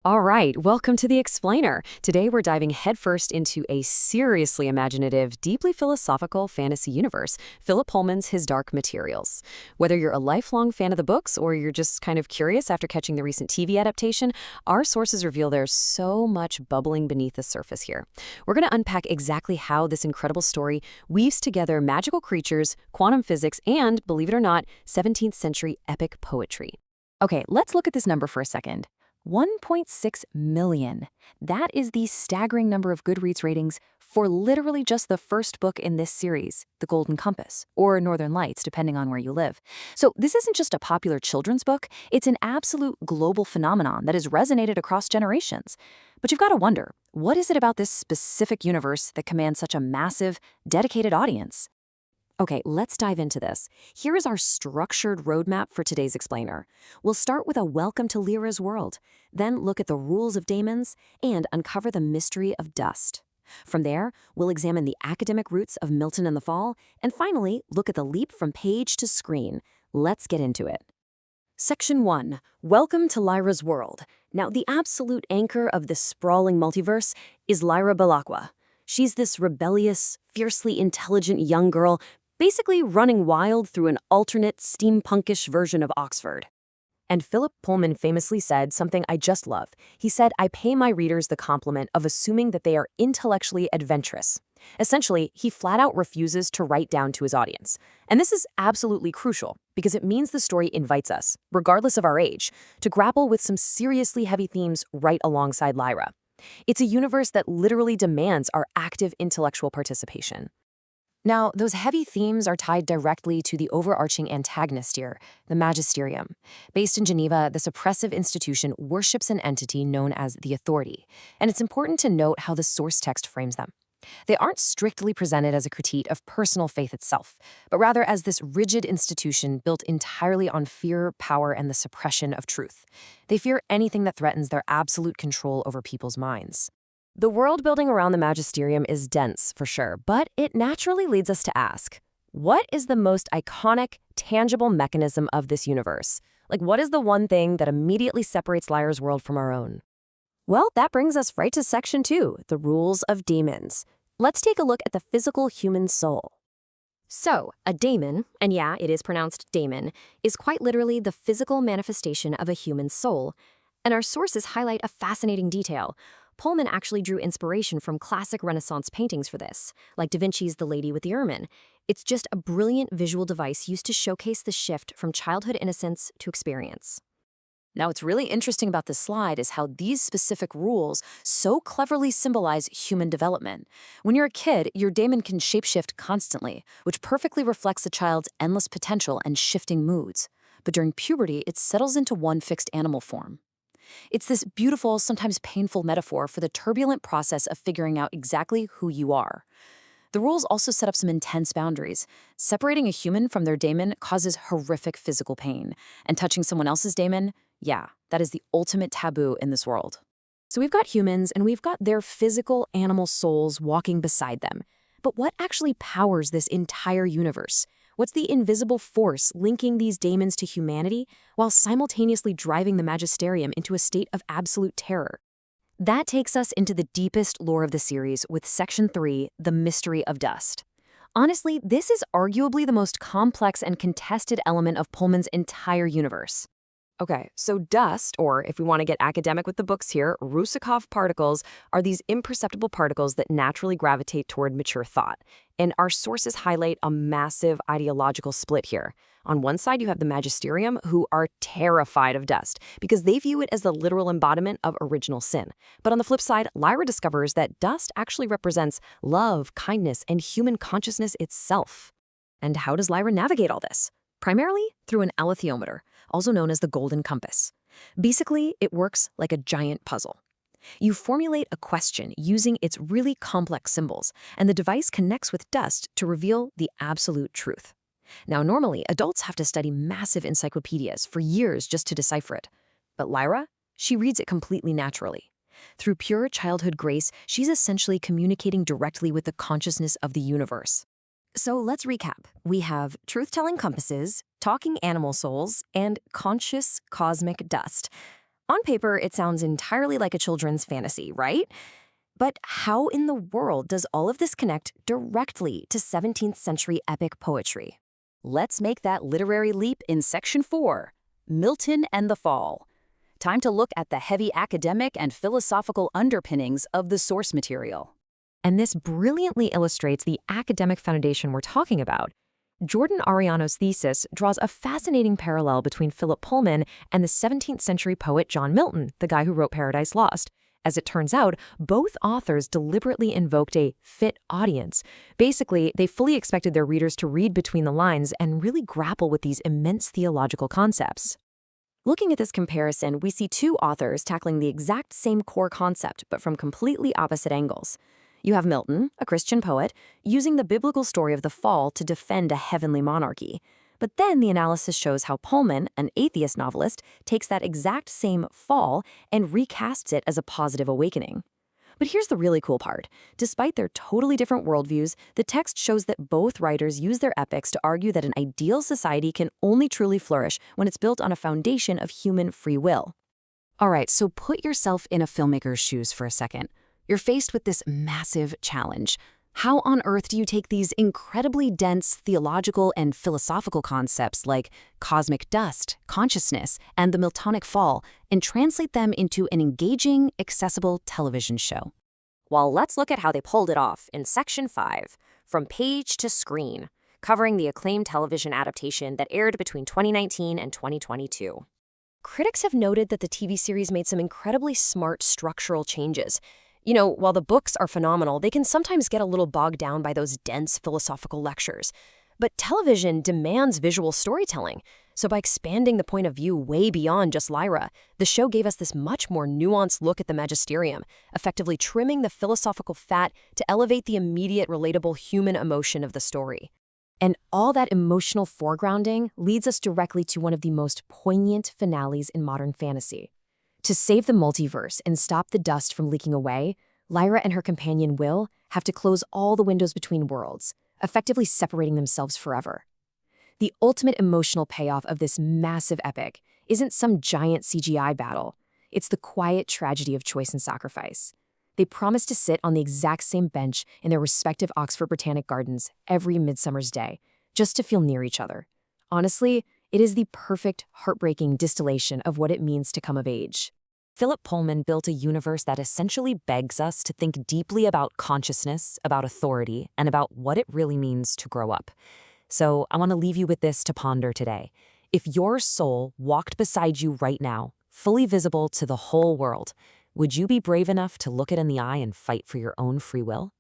All right, welcome to The Explainer. Today we're diving headfirst into a seriously imaginative, deeply philosophical fantasy universe, Philip Pullman's His Dark Materials. Whether you're a lifelong fan of the books or you're just kind of curious after catching the recent TV adaptation, our sources reveal there's so much bubbling beneath the surface here. We're going to unpack exactly how this incredible story weaves together magical creatures, quantum physics, and, believe it or not, 17th century epic poetry. Okay, let's look at this number for a second. 1.6 million. That is the staggering number of Goodreads ratings for literally just the first book in this series, The Golden Compass, or Northern Lights, depending on where you live. So this isn't just a popular children's book, it's an absolute global phenomenon that has resonated across generations. But you've got to wonder, what is it about this specific universe that commands such a massive, dedicated audience? Okay, let's dive into this. Here is our structured roadmap for today's explainer. We'll start with a welcome to Lyra's world, then look at the rules of Daemons, and uncover the mystery of dust. From there, we'll examine the academic roots of Milton and the Fall, and finally, look at the leap from page to screen. Let's get into it. Section 1. Welcome to Lyra's world. Now, the absolute anchor of this sprawling multiverse is Lyra Belacqua. She's this rebellious, fiercely intelligent young girl basically running wild through an alternate steampunkish version of Oxford. And Philip Pullman famously said something I just love. He said, "I pay my readers the compliment of assuming that they are intellectually adventurous." Essentially, he flat out refuses to write down to his audience. And this is absolutely crucial because it means the story invites us, regardless of our age, to grapple with some seriously heavy themes right alongside Lyra. It's a universe that literally demands our active intellectual participation. Now, those heavy themes are tied directly to the overarching antagonist here, the Magisterium. Based in Geneva, this oppressive institution worships an entity known as the Authority, and it's important to note how the source text frames them. They aren't strictly presented as a critique of personal faith itself, but rather as this rigid institution built entirely on fear, power, and the suppression of truth. They fear anything that threatens their absolute control over people's minds. The world building around the Magisterium is dense, for sure, but it naturally leads us to ask, what is the most iconic, tangible mechanism of this universe? Like, what is the one thing that immediately separates Lyra's world from our own? Well, that brings us right to Section 2, the rules of Daemons. Let's take a look at the physical human soul. So, a daemon, and yeah, it is pronounced daemon, is quite literally the physical manifestation of a human soul. And our sources highlight a fascinating detail. Pullman actually drew inspiration from classic Renaissance paintings for this, like Da Vinci's The Lady with the Ermine. It's just a brilliant visual device used to showcase the shift from childhood innocence to experience. Now, what's really interesting about this slide is how these specific rules so cleverly symbolize human development. When you're a kid, your daemon can shapeshift constantly, which perfectly reflects a child's endless potential and shifting moods. But during puberty, it settles into one fixed animal form. It's this beautiful, sometimes painful metaphor for the turbulent process of figuring out exactly who you are. The rules also set up some intense boundaries. Separating a human from their daemon causes horrific physical pain, and touching someone else's daemon, yeah, that is the ultimate taboo in this world. So we've got humans, and we've got their physical animal souls walking beside them. But what actually powers this entire universe? What's the invisible force linking these daemons to humanity while simultaneously driving the Magisterium into a state of absolute terror? That takes us into the deepest lore of the series with Section 3, The Mystery of Dust. Honestly, this is arguably the most complex and contested element of Pullman's entire universe. Okay, so dust, or if we want to get academic with the books here, Rusakov particles are these imperceptible particles that naturally gravitate toward mature thought. And our sources highlight a massive ideological split here. On one side, you have the Magisterium, who are terrified of dust because they view it as the literal embodiment of original sin. But on the flip side, Lyra discovers that dust actually represents love, kindness, and human consciousness itself. And how does Lyra navigate all this? Primarily through an Alethiometer, also known as the Golden Compass. Basically, it works like a giant puzzle. You formulate a question using its really complex symbols, and the device connects with dust to reveal the absolute truth. Now, normally, adults have to study massive encyclopedias for years just to decipher it. But Lyra, she reads it completely naturally. Through pure childhood grace, she's essentially communicating directly with the consciousness of the universe. So let's recap. We have truth-telling compasses, talking animal souls, and conscious cosmic dust. On paper, it sounds entirely like a children's fantasy, right? But how in the world does all of this connect directly to 17th century epic poetry? Let's make that literary leap in Section 4, Milton and the Fall. Time to look at the heavy academic and philosophical underpinnings of the source material. And this brilliantly illustrates the academic foundation we're talking about. Jordan Ariano's thesis draws a fascinating parallel between Philip Pullman and the 17th century poet John Milton, the guy who wrote Paradise Lost. As it turns out, both authors deliberately invoked a fit audience. Basically, they fully expected their readers to read between the lines and really grapple with these immense theological concepts. Looking at this comparison, we see two authors tackling the exact same core concept, but from completely opposite angles. You have Milton, a Christian poet, using the biblical story of the fall to defend a heavenly monarchy. But then the analysis shows how Pullman, an atheist novelist, takes that exact same fall and recasts it as a positive awakening. But here's the really cool part. Despite their totally different worldviews, the text shows that both writers use their epics to argue that an ideal society can only truly flourish when it's built on a foundation of human free will. All right, so put yourself in a filmmaker's shoes for a second. You're faced with this massive challenge. How on earth do you take these incredibly dense theological and philosophical concepts like cosmic dust, consciousness, and the Miltonic fall and translate them into an engaging, accessible television show? Well, let's look at how they pulled it off in Section 5, From Page to Screen, covering the acclaimed television adaptation that aired between 2019 and 2022. Critics have noted that the TV series made some incredibly smart structural changes. You know, while the books are phenomenal, they can sometimes get a little bogged down by those dense philosophical lectures. But television demands visual storytelling. So by expanding the point of view way beyond just Lyra, the show gave us this much more nuanced look at the magisterium, effectively trimming the philosophical fat to elevate the immediate, relatable human emotion of the story. And all that emotional foregrounding leads us directly to one of the most poignant finales in modern fantasy. To save the multiverse and stop the dust from leaking away, Lyra and her companion Will have to close all the windows between worlds, effectively separating themselves forever. The ultimate emotional payoff of this massive epic isn't some giant CGI battle. It's the quiet tragedy of choice and sacrifice. They promise to sit on the exact same bench in their respective Oxford Botanic Gardens every midsummer's day, just to feel near each other. Honestly, it is the perfect, heartbreaking distillation of what it means to come of age. Philip Pullman built a universe that essentially begs us to think deeply about consciousness, about authority, and about what it really means to grow up. So I want to leave you with this to ponder today. If your soul walked beside you right now, fully visible to the whole world, would you be brave enough to look it in the eye and fight for your own free will?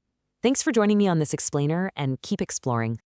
Thanks for joining me on this explainer, and keep exploring.